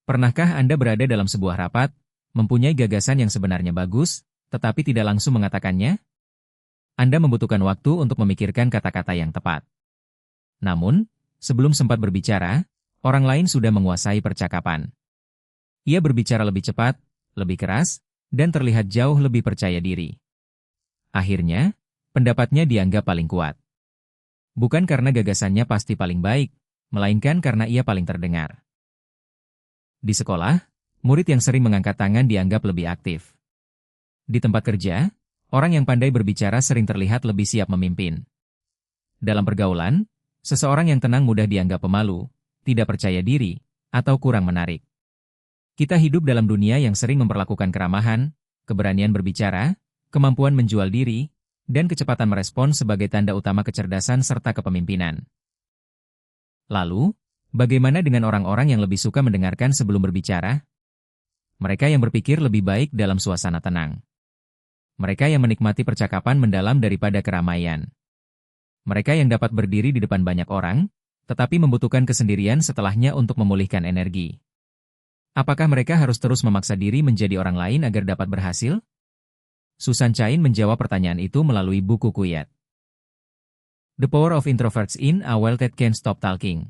Pernahkah Anda berada dalam sebuah rapat, mempunyai gagasan yang sebenarnya bagus, tetapi tidak langsung mengatakannya? Anda membutuhkan waktu untuk memikirkan kata-kata yang tepat. Namun, sebelum sempat berbicara, orang lain sudah menguasai percakapan. Ia berbicara lebih cepat, lebih keras, dan terlihat jauh lebih percaya diri. Akhirnya, pendapatnya dianggap paling kuat. Bukan karena gagasannya pasti paling baik, melainkan karena ia paling terdengar. Di sekolah, murid yang sering mengangkat tangan dianggap lebih aktif. Di tempat kerja, orang yang pandai berbicara sering terlihat lebih siap memimpin. Dalam pergaulan, seseorang yang tenang mudah dianggap pemalu, tidak percaya diri, atau kurang menarik. Kita hidup dalam dunia yang sering memperlakukan keramahan, keberanian berbicara, kemampuan menjual diri, dan kecepatan merespons sebagai tanda utama kecerdasan serta kepemimpinan. Lalu, bagaimana dengan orang-orang yang lebih suka mendengarkan sebelum berbicara? Mereka yang berpikir lebih baik dalam suasana tenang. Mereka yang menikmati percakapan mendalam daripada keramaian. Mereka yang dapat berdiri di depan banyak orang, tetapi membutuhkan kesendirian setelahnya untuk memulihkan energi. Apakah mereka harus terus memaksa diri menjadi orang lain agar dapat berhasil? Susan Cain menjawab pertanyaan itu melalui buku Quiet. The Power of Introverts in a World That Can't Stop Talking.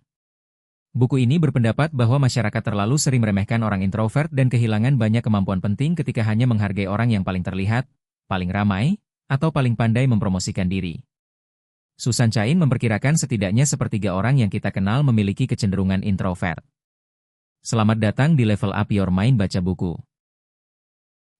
Buku ini berpendapat bahwa masyarakat terlalu sering meremehkan orang introvert dan kehilangan banyak kemampuan penting ketika hanya menghargai orang yang paling terlihat, paling ramai, atau paling pandai mempromosikan diri. Susan Cain memperkirakan setidaknya sepertiga orang yang kita kenal memiliki kecenderungan introvert. Selamat datang di Level Up Your Mind Baca Buku.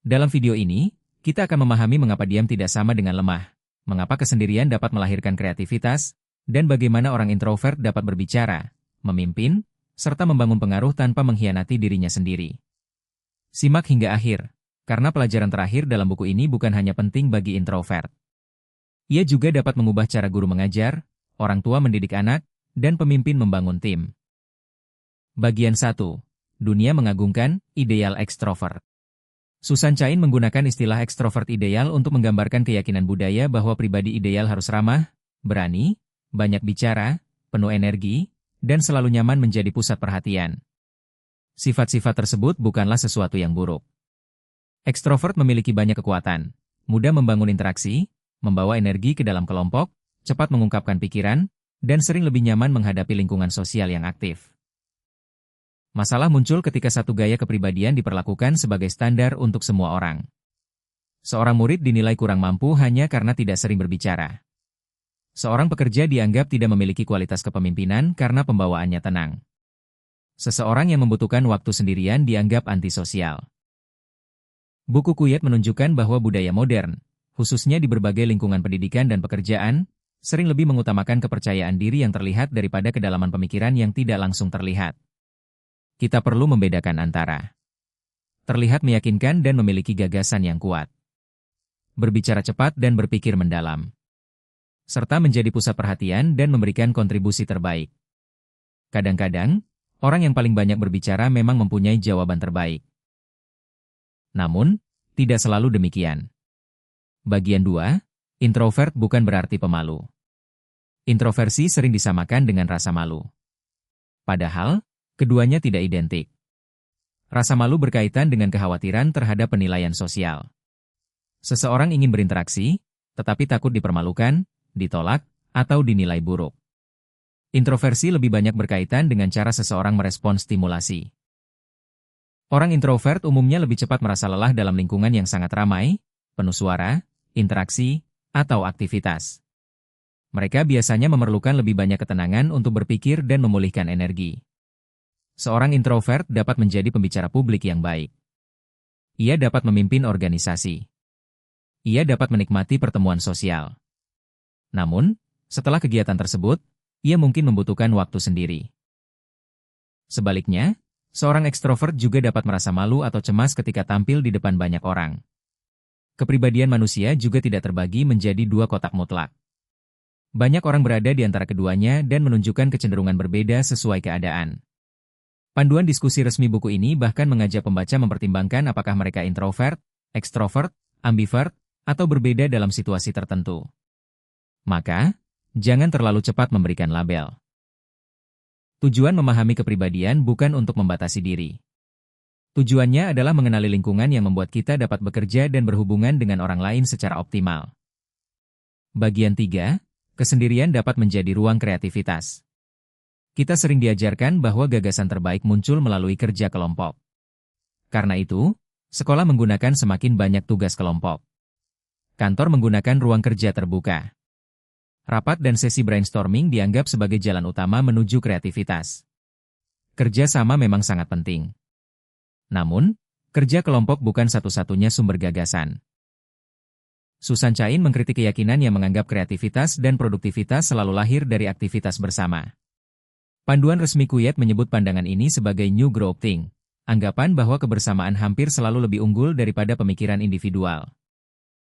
Dalam video ini, kita akan memahami mengapa diam tidak sama dengan lemah, mengapa kesendirian dapat melahirkan kreativitas, dan bagaimana orang introvert dapat berbicara, memimpin, serta membangun pengaruh tanpa mengkhianati dirinya sendiri. Simak hingga akhir, karena pelajaran terakhir dalam buku ini bukan hanya penting bagi introvert. Ia juga dapat mengubah cara guru mengajar, orang tua mendidik anak, dan pemimpin membangun tim. Bagian 1. Dunia mengagungkan, ideal ekstrovert. Susan Cain menggunakan istilah ekstrovert ideal untuk menggambarkan keyakinan budaya bahwa pribadi ideal harus ramah, berani, banyak bicara, penuh energi, dan selalu nyaman menjadi pusat perhatian. Sifat-sifat tersebut bukanlah sesuatu yang buruk. Ekstrovert memiliki banyak kekuatan, mudah membangun interaksi, membawa energi ke dalam kelompok, cepat mengungkapkan pikiran, dan sering lebih nyaman menghadapi lingkungan sosial yang aktif. Masalah muncul ketika satu gaya kepribadian diperlakukan sebagai standar untuk semua orang. Seorang murid dinilai kurang mampu hanya karena tidak sering berbicara. Seorang pekerja dianggap tidak memiliki kualitas kepemimpinan karena pembawaannya tenang. Seseorang yang membutuhkan waktu sendirian dianggap antisosial. Buku Quiet menunjukkan bahwa budaya modern, khususnya di berbagai lingkungan pendidikan dan pekerjaan, sering lebih mengutamakan kepercayaan diri yang terlihat daripada kedalaman pemikiran yang tidak langsung terlihat. Kita perlu membedakan antara terlihat meyakinkan dan memiliki gagasan yang kuat, berbicara cepat dan berpikir mendalam, serta menjadi pusat perhatian dan memberikan kontribusi terbaik. Kadang-kadang, orang yang paling banyak berbicara memang mempunyai jawaban terbaik. Namun, tidak selalu demikian. Bagian 2, introvert bukan berarti pemalu. Introversi sering disamakan dengan rasa malu. Padahal, keduanya tidak identik. Rasa malu berkaitan dengan kekhawatiran terhadap penilaian sosial. Seseorang ingin berinteraksi, tetapi takut dipermalukan, ditolak, atau dinilai buruk. Introversi lebih banyak berkaitan dengan cara seseorang merespons stimulasi. Orang introvert umumnya lebih cepat merasa lelah dalam lingkungan yang sangat ramai, penuh suara, interaksi, atau aktivitas. Mereka biasanya memerlukan lebih banyak ketenangan untuk berpikir dan memulihkan energi. Seorang introvert dapat menjadi pembicara publik yang baik. Ia dapat memimpin organisasi. Ia dapat menikmati pertemuan sosial. Namun, setelah kegiatan tersebut, ia mungkin membutuhkan waktu sendiri. Sebaliknya, seorang ekstrovert juga dapat merasa malu atau cemas ketika tampil di depan banyak orang. Kepribadian manusia juga tidak terbagi menjadi dua kotak mutlak. Banyak orang berada di antara keduanya dan menunjukkan kecenderungan berbeda sesuai keadaan. Panduan diskusi resmi buku ini bahkan mengajak pembaca mempertimbangkan apakah mereka introvert, ekstrovert, ambivert, atau berbeda dalam situasi tertentu. Maka, jangan terlalu cepat memberikan label. Tujuan memahami kepribadian bukan untuk membatasi diri, Tujuannya adalah mengenali lingkungan yang membuat kita dapat bekerja dan berhubungan dengan orang lain secara optimal. Bagian 3, kesendirian dapat menjadi ruang kreativitas. Kita sering diajarkan bahwa gagasan terbaik muncul melalui kerja kelompok. Karena itu, sekolah menggunakan semakin banyak tugas kelompok. Kantor menggunakan ruang kerja terbuka. Rapat dan sesi brainstorming dianggap sebagai jalan utama menuju kreativitas. Kerja sama memang sangat penting. Namun, kerja kelompok bukan satu-satunya sumber gagasan. Susan Cain mengkritik keyakinan yang menganggap kreativitas dan produktivitas selalu lahir dari aktivitas bersama. Panduan resmi Kuyet menyebut pandangan ini sebagai New Groupthink, anggapan bahwa kebersamaan hampir selalu lebih unggul daripada pemikiran individual.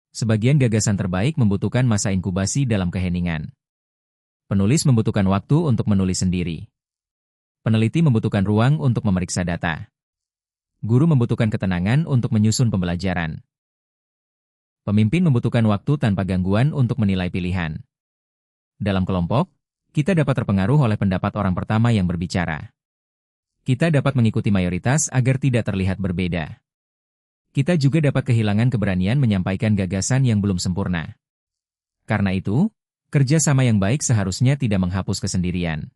Sebagian gagasan terbaik membutuhkan masa inkubasi dalam keheningan. Penulis membutuhkan waktu untuk menulis sendiri. Peneliti membutuhkan ruang untuk memeriksa data. Guru membutuhkan ketenangan untuk menyusun pembelajaran. Pemimpin membutuhkan waktu tanpa gangguan untuk menilai pilihan. Dalam kelompok, kita dapat terpengaruh oleh pendapat orang pertama yang berbicara. Kita dapat mengikuti mayoritas agar tidak terlihat berbeda. Kita juga dapat kehilangan keberanian menyampaikan gagasan yang belum sempurna. Karena itu, kerja sama yang baik seharusnya tidak menghapus kesendirian.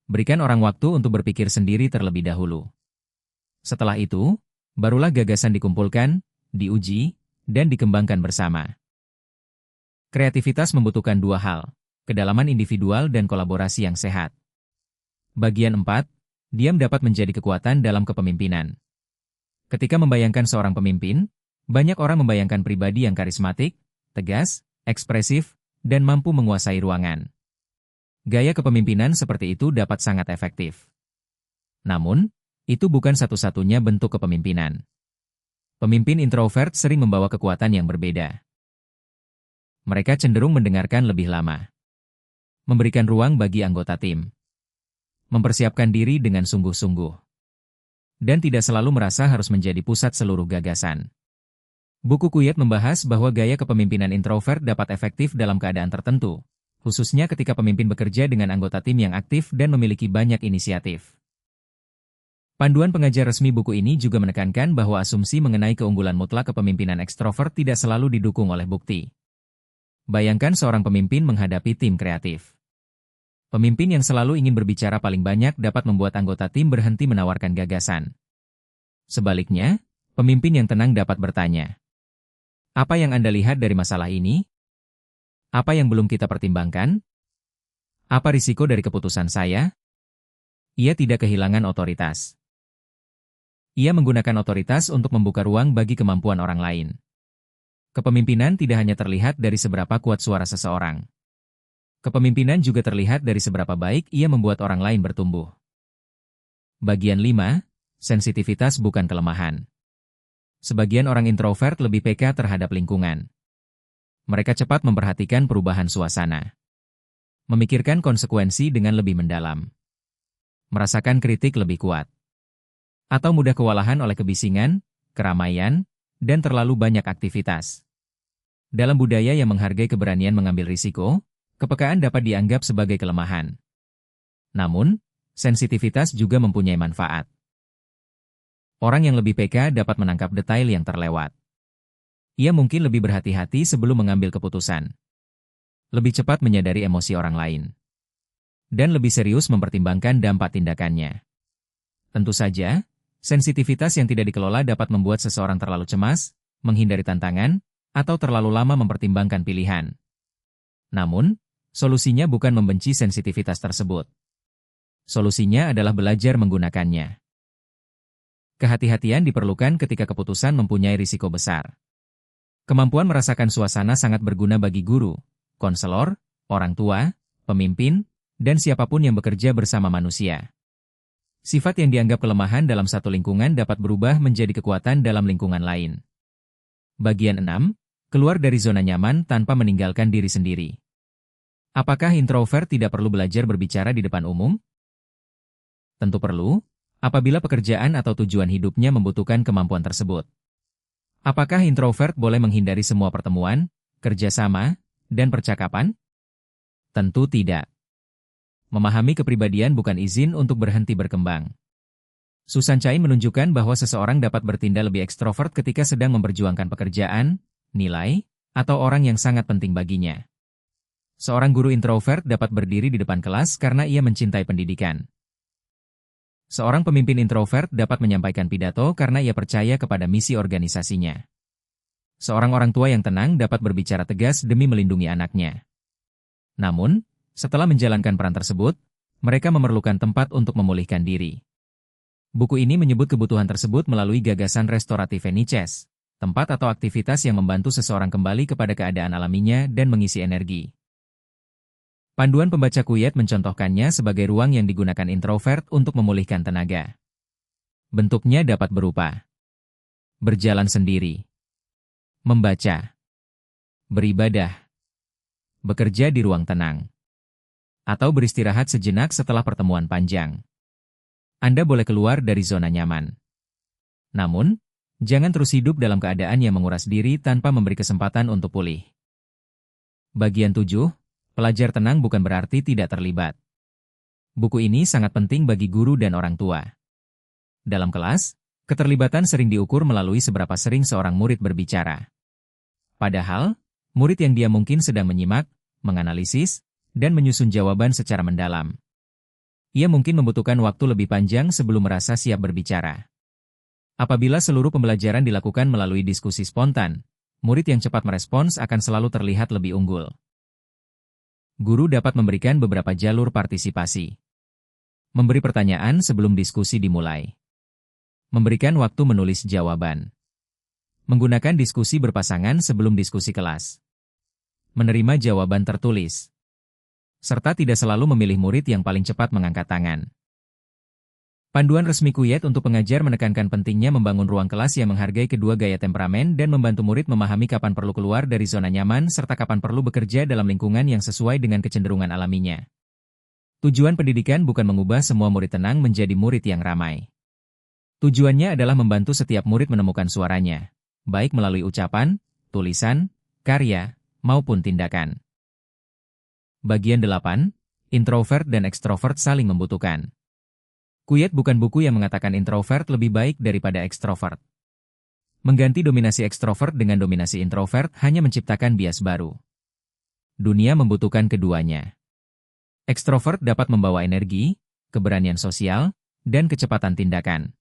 Berikan orang waktu untuk berpikir sendiri terlebih dahulu. Setelah itu, barulah gagasan dikumpulkan, diuji, dan dikembangkan bersama. Kreativitas membutuhkan dua hal, kedalaman individual dan kolaborasi yang sehat. Bagian 4, diam dapat menjadi kekuatan dalam kepemimpinan. Ketika membayangkan seorang pemimpin, banyak orang membayangkan pribadi yang karismatik, tegas, ekspresif, dan mampu menguasai ruangan. Gaya kepemimpinan seperti itu dapat sangat efektif. Namun, itu bukan satu-satunya bentuk kepemimpinan. Pemimpin introvert sering membawa kekuatan yang berbeda. Mereka cenderung mendengarkan lebih lama. Memberikan ruang bagi anggota tim. Mempersiapkan diri dengan sungguh-sungguh. Dan tidak selalu merasa harus menjadi pusat seluruh gagasan. Buku Kuyet membahas bahwa gaya kepemimpinan introvert dapat efektif dalam keadaan tertentu, khususnya ketika pemimpin bekerja dengan anggota tim yang aktif dan memiliki banyak inisiatif. Panduan pengajar resmi buku ini juga menekankan bahwa asumsi mengenai keunggulan mutlak kepemimpinan ekstrovert tidak selalu didukung oleh bukti. Bayangkan seorang pemimpin menghadapi tim kreatif. Pemimpin yang selalu ingin berbicara paling banyak dapat membuat anggota tim berhenti menawarkan gagasan. Sebaliknya, pemimpin yang tenang dapat bertanya, "Apa yang Anda lihat dari masalah ini? Apa yang belum kita pertimbangkan? Apa risiko dari keputusan saya?" Ia tidak kehilangan otoritas. Ia menggunakan otoritas untuk membuka ruang bagi kemampuan orang lain. Kepemimpinan tidak hanya terlihat dari seberapa kuat suara seseorang. Kepemimpinan juga terlihat dari seberapa baik ia membuat orang lain bertumbuh. Bagian 5, sensitivitas bukan kelemahan. Sebagian orang introvert lebih peka terhadap lingkungan. Mereka cepat memperhatikan perubahan suasana. Memikirkan konsekuensi dengan lebih mendalam. Merasakan kritik lebih kuat. Atau mudah kewalahan oleh kebisingan, keramaian, dan terlalu banyak aktivitas. Dalam budaya yang menghargai keberanian mengambil risiko, kepekaan dapat dianggap sebagai kelemahan. Namun, sensitivitas juga mempunyai manfaat. Orang yang lebih peka dapat menangkap detail yang terlewat. Ia mungkin lebih berhati-hati sebelum mengambil keputusan. Lebih cepat menyadari emosi orang lain. Dan lebih serius mempertimbangkan dampak tindakannya. Tentu saja, sensitivitas yang tidak dikelola dapat membuat seseorang terlalu cemas, menghindari tantangan, atau terlalu lama mempertimbangkan pilihan. Namun, solusinya bukan membenci sensitivitas tersebut. Solusinya adalah belajar menggunakannya. Kehati-hatian diperlukan ketika keputusan mempunyai risiko besar. Kemampuan merasakan suasana sangat berguna bagi guru, konselor, orang tua, pemimpin, dan siapapun yang bekerja bersama manusia. Sifat yang dianggap kelemahan dalam satu lingkungan dapat berubah menjadi kekuatan dalam lingkungan lain. Bagian 6, keluar dari zona nyaman tanpa meninggalkan diri sendiri. Apakah introvert tidak perlu belajar berbicara di depan umum? Tentu perlu, apabila pekerjaan atau tujuan hidupnya membutuhkan kemampuan tersebut. Apakah introvert boleh menghindari semua pertemuan, kerjasama, dan percakapan? Tentu tidak. Memahami kepribadian bukan izin untuk berhenti berkembang. Susan Cain menunjukkan bahwa seseorang dapat bertindak lebih ekstrovert ketika sedang memperjuangkan pekerjaan, nilai, atau orang yang sangat penting baginya. Seorang guru introvert dapat berdiri di depan kelas karena ia mencintai pendidikan. Seorang pemimpin introvert dapat menyampaikan pidato karena ia percaya kepada misi organisasinya. Seorang orang tua yang tenang dapat berbicara tegas demi melindungi anaknya. Namun, setelah menjalankan peran tersebut, mereka memerlukan tempat untuk memulihkan diri. Buku ini menyebut kebutuhan tersebut melalui gagasan restoratif Nietzsche, tempat atau aktivitas yang membantu seseorang kembali kepada keadaan alaminya dan mengisi energi. Panduan pembaca Kuyet mencontohkannya sebagai ruang yang digunakan introvert untuk memulihkan tenaga. Bentuknya dapat berupa berjalan sendiri, membaca, beribadah, bekerja di ruang tenang, atau beristirahat sejenak setelah pertemuan panjang. Anda boleh keluar dari zona nyaman. Namun, jangan terus hidup dalam keadaan yang menguras diri tanpa memberi kesempatan untuk pulih. Bagian 7, pelajar tenang bukan berarti tidak terlibat. Buku ini sangat penting bagi guru dan orang tua. Dalam kelas, keterlibatan sering diukur melalui seberapa sering seorang murid berbicara. Padahal, murid yang dia mungkin sedang menyimak, menganalisis, dan menyusun jawaban secara mendalam. Ia mungkin membutuhkan waktu lebih panjang sebelum merasa siap berbicara. Apabila seluruh pembelajaran dilakukan melalui diskusi spontan, murid yang cepat merespons akan selalu terlihat lebih unggul. Guru dapat memberikan beberapa jalur partisipasi. Memberi pertanyaan sebelum diskusi dimulai. Memberikan waktu menulis jawaban. Menggunakan diskusi berpasangan sebelum diskusi kelas. Menerima jawaban tertulis. Serta tidak selalu memilih murid yang paling cepat mengangkat tangan. Panduan resmi Kuyet untuk pengajar menekankan pentingnya membangun ruang kelas yang menghargai kedua gaya temperamen dan membantu murid memahami kapan perlu keluar dari zona nyaman serta kapan perlu bekerja dalam lingkungan yang sesuai dengan kecenderungan alaminya. Tujuan pendidikan bukan mengubah semua murid tenang menjadi murid yang ramai. Tujuannya adalah membantu setiap murid menemukan suaranya, baik melalui ucapan, tulisan, karya, maupun tindakan. Bagian 8, introvert dan ekstrovert saling membutuhkan. Kuyet bukan buku yang mengatakan introvert lebih baik daripada ekstrovert. Mengganti dominasi ekstrovert dengan dominasi introvert hanya menciptakan bias baru. Dunia membutuhkan keduanya. Ekstrovert dapat membawa energi, keberanian sosial, dan kecepatan tindakan.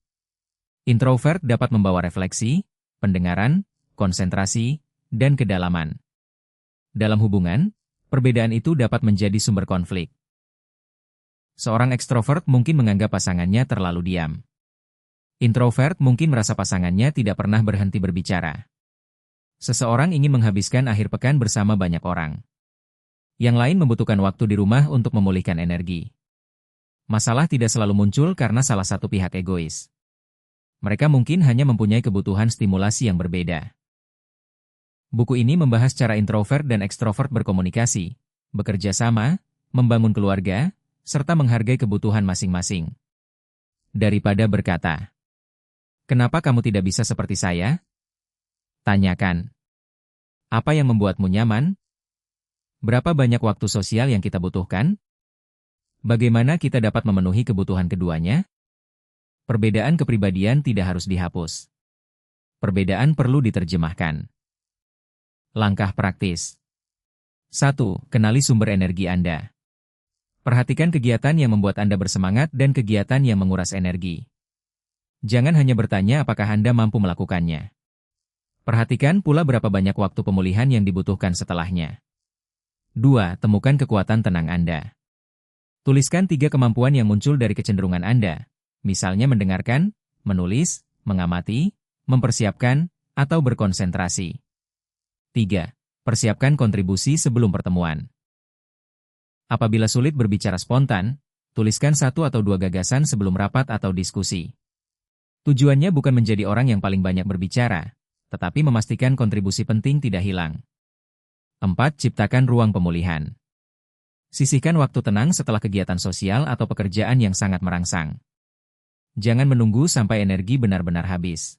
Introvert dapat membawa refleksi, pendengaran, konsentrasi, dan kedalaman. Dalam hubungan, perbedaan itu dapat menjadi sumber konflik. Seorang ekstrovert mungkin menganggap pasangannya terlalu diam. Introvert mungkin merasa pasangannya tidak pernah berhenti berbicara. Seseorang ingin menghabiskan akhir pekan bersama banyak orang. Yang lain membutuhkan waktu di rumah untuk memulihkan energi. Masalah tidak selalu muncul karena salah satu pihak egois. Mereka mungkin hanya mempunyai kebutuhan stimulasi yang berbeda. Buku ini membahas cara introvert dan ekstrovert berkomunikasi, bekerja sama, membangun keluarga, serta menghargai kebutuhan masing-masing. Daripada berkata, "Kenapa kamu tidak bisa seperti saya?" Tanyakan, "Apa yang membuatmu nyaman? Berapa banyak waktu sosial yang kita butuhkan? Bagaimana kita dapat memenuhi kebutuhan keduanya?" Perbedaan kepribadian tidak harus dihapus. Perbedaan perlu diterjemahkan. Langkah praktis. 1. Kenali sumber energi Anda. Perhatikan kegiatan yang membuat Anda bersemangat dan kegiatan yang menguras energi. Jangan hanya bertanya apakah Anda mampu melakukannya. Perhatikan pula berapa banyak waktu pemulihan yang dibutuhkan setelahnya. 2. Temukan kekuatan tenang Anda. Tuliskan 3 kemampuan yang muncul dari kecenderungan Anda, misalnya mendengarkan, menulis, mengamati, mempersiapkan, atau berkonsentrasi. 3. Persiapkan kontribusi sebelum pertemuan. Apabila sulit berbicara spontan, tuliskan 1 atau 2 gagasan sebelum rapat atau diskusi. Tujuannya bukan menjadi orang yang paling banyak berbicara, tetapi memastikan kontribusi penting tidak hilang. 4. Ciptakan ruang pemulihan. Sisihkan waktu tenang setelah kegiatan sosial atau pekerjaan yang sangat merangsang. Jangan menunggu sampai energi benar-benar habis.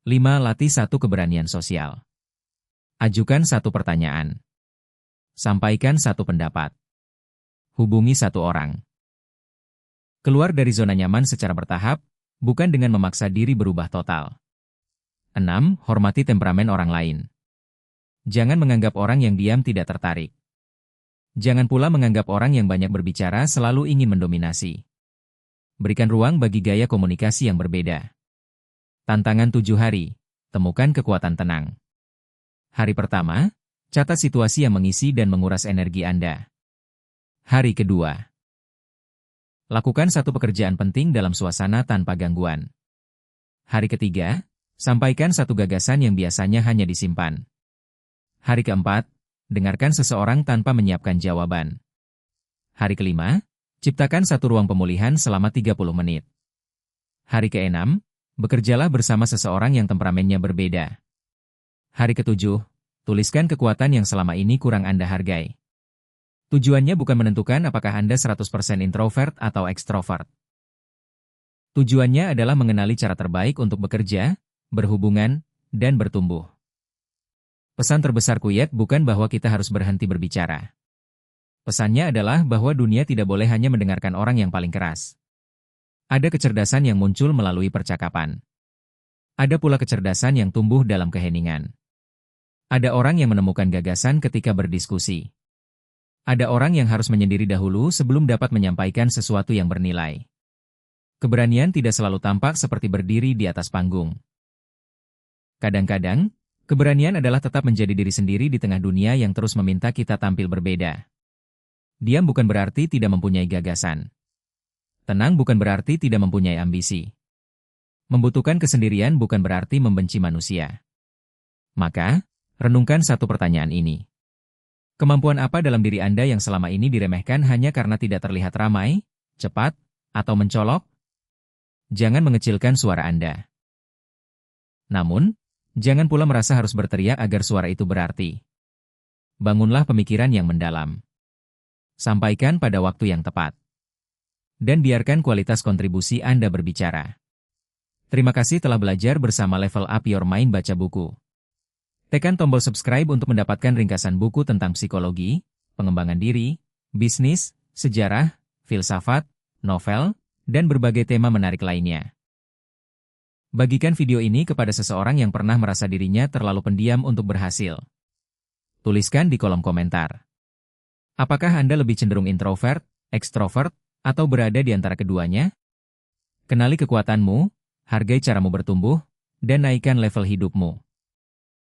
5. Latih 1 keberanian sosial. Ajukan 1 pertanyaan. Sampaikan 1 pendapat. Hubungi 1 orang. Keluar dari zona nyaman secara bertahap, bukan dengan memaksa diri berubah total. 6. Hormati temperamen orang lain. Jangan menganggap orang yang diam tidak tertarik. Jangan pula menganggap orang yang banyak berbicara selalu ingin mendominasi. Berikan ruang bagi gaya komunikasi yang berbeda. Tantangan 7 hari. Temukan kekuatan tenang. Hari pertama, catat situasi yang mengisi dan menguras energi Anda. Hari kedua, lakukan satu pekerjaan penting dalam suasana tanpa gangguan. Hari ketiga, sampaikan satu gagasan yang biasanya hanya disimpan. Hari keempat, dengarkan seseorang tanpa menyiapkan jawaban. Hari kelima, ciptakan satu ruang pemulihan selama 30 menit. Hari keenam, bekerjalah bersama seseorang yang temperamennya berbeda. Hari ketujuh, tuliskan kekuatan yang selama ini kurang Anda hargai. Tujuannya bukan menentukan apakah Anda 100% introvert atau ekstrovert. Tujuannya adalah mengenali cara terbaik untuk bekerja, berhubungan, dan bertumbuh. Pesan terbesar Kuyet bukan bahwa kita harus berhenti berbicara. Pesannya adalah bahwa dunia tidak boleh hanya mendengarkan orang yang paling keras. Ada kecerdasan yang muncul melalui percakapan. Ada pula kecerdasan yang tumbuh dalam keheningan. Ada orang yang menemukan gagasan ketika berdiskusi. Ada orang yang harus menyendiri dahulu sebelum dapat menyampaikan sesuatu yang bernilai. Keberanian tidak selalu tampak seperti berdiri di atas panggung. Kadang-kadang, keberanian adalah tetap menjadi diri sendiri di tengah dunia yang terus meminta kita tampil berbeda. Diam bukan berarti tidak mempunyai gagasan. Tenang bukan berarti tidak mempunyai ambisi. Membutuhkan kesendirian bukan berarti membenci manusia. Maka, renungkan satu pertanyaan ini. Kemampuan apa dalam diri Anda yang selama ini diremehkan hanya karena tidak terlihat ramai, cepat, atau mencolok? Jangan mengecilkan suara Anda. Namun, jangan pula merasa harus berteriak agar suara itu berarti. Bangunlah pemikiran yang mendalam. Sampaikan pada waktu yang tepat. Dan biarkan kualitas kontribusi Anda berbicara. Terima kasih telah belajar bersama Level Up Your Mind Baca Buku. Tekan tombol subscribe untuk mendapatkan ringkasan buku tentang psikologi, pengembangan diri, bisnis, sejarah, filsafat, novel, dan berbagai tema menarik lainnya. Bagikan video ini kepada seseorang yang pernah merasa dirinya terlalu pendiam untuk berhasil. Tuliskan di kolom komentar. Apakah Anda lebih cenderung introvert, ekstrovert, atau berada di antara keduanya? Kenali kekuatanmu, hargai caramu bertumbuh, dan naikkan level hidupmu.